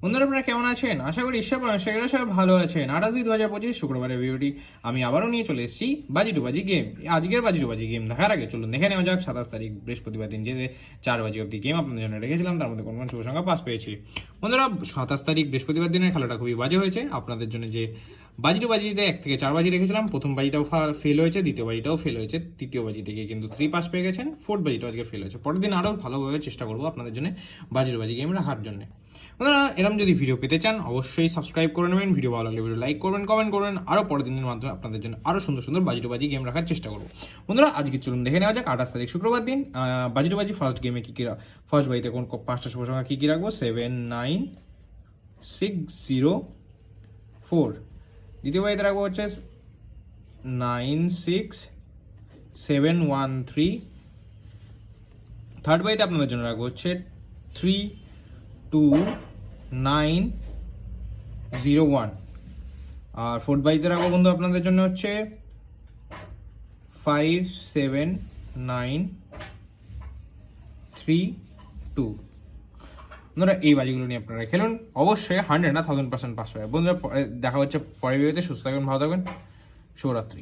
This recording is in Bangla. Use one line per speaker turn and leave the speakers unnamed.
বন্ধুরা আপনারা কেমন আছেন? আশা করি ঈশ্বর পরমেশ্বরের সবাই ভালো আছেন। 28/2/2025 শুক্রবারের ভিডিওটি আমি আবারও নিয়ে চলে এসেছি বাজি টু বাজি গেম। আজকের বাজি টু বাজি গেম দেখার আগে চলুন দেখে নেওয়া যাক 27 তারিখ বৃহস্পতিবার দিন যে 4 বাজি অব্দি গেম আপনাদের জন্য রেখেছিলাম, তার মধ্যে কোন কোন শুভ সংখ্যা পাস পেয়েছি। বন্ধুরা 27 তারিখ বৃহস্পতিবার দিনের খেলাটা খুবই বাজে হয়েছে। আপনাদের জন্য যে বাজি টু বাজিতে 1 থেকে 4 বাজি রেখেছিলাম, প্রথম বাজিটাও ফেল হয়েছে, দ্বিতীয় বাজিটাও ফেল হয়েছে, তৃতীয় বাজি থেকে কিন্তু 3 পাস পেয়ে গেছেন, ফোর্থ বাজিটাও আজকে ফেল হয়েছে। পরের দিন আরও ভালোভাবে চেষ্টা করবো আপনাদের জন্য বাজি টু বাজি গেম রাখার জন্য। বন্ধুরা এরকম যদি ভিডিও পেতে চান অবশ্যই সাবস্ক্রাইব করে নেবেন, ভিডিও ভালো লাগলে ভিডিও লাইক করবেন, কমেন্ট করবেন, আরও পরের দিনের মাধ্যমে আপনাদের জন্য আরও সুন্দর সুন্দর বাজি টু বাজি গেম রাখার চেষ্টা করবো। বন্ধুরা আজকে চলুন দেখে নেওয়া যাক 28 তারিখ শুক্রবার দিন বাজি টু বাজি ফার্স্ট গেমে কী কী ফার্স্ট বাজিতে কোন 5টা শুভ সংখ্যা কী কী রাখবো। 7 9 6 0 4। দ্বিতীয় বাজিতে রাখবো হচ্ছে 9 6 7 1 3। থার্ড বাজিতে আপনাদের জন্য রাখবো হচ্ছে 3 2 9 0 1। আর ফোর্থ বাজিতে রাখবো বন্ধু আপনাদের জন্য হচ্ছে 5 7 9 3 2। বন্ধুরা এই বাজিগুলো নিয়ে আপনারা খেলুন, অবশ্যই 100 না 1000% পাস পাবে। বন্ধুরা দেখা হচ্ছে পরের ভিডিওতে। সুস্থ থাকবেন, ভালো থাকবেন, শুভরাত্রি।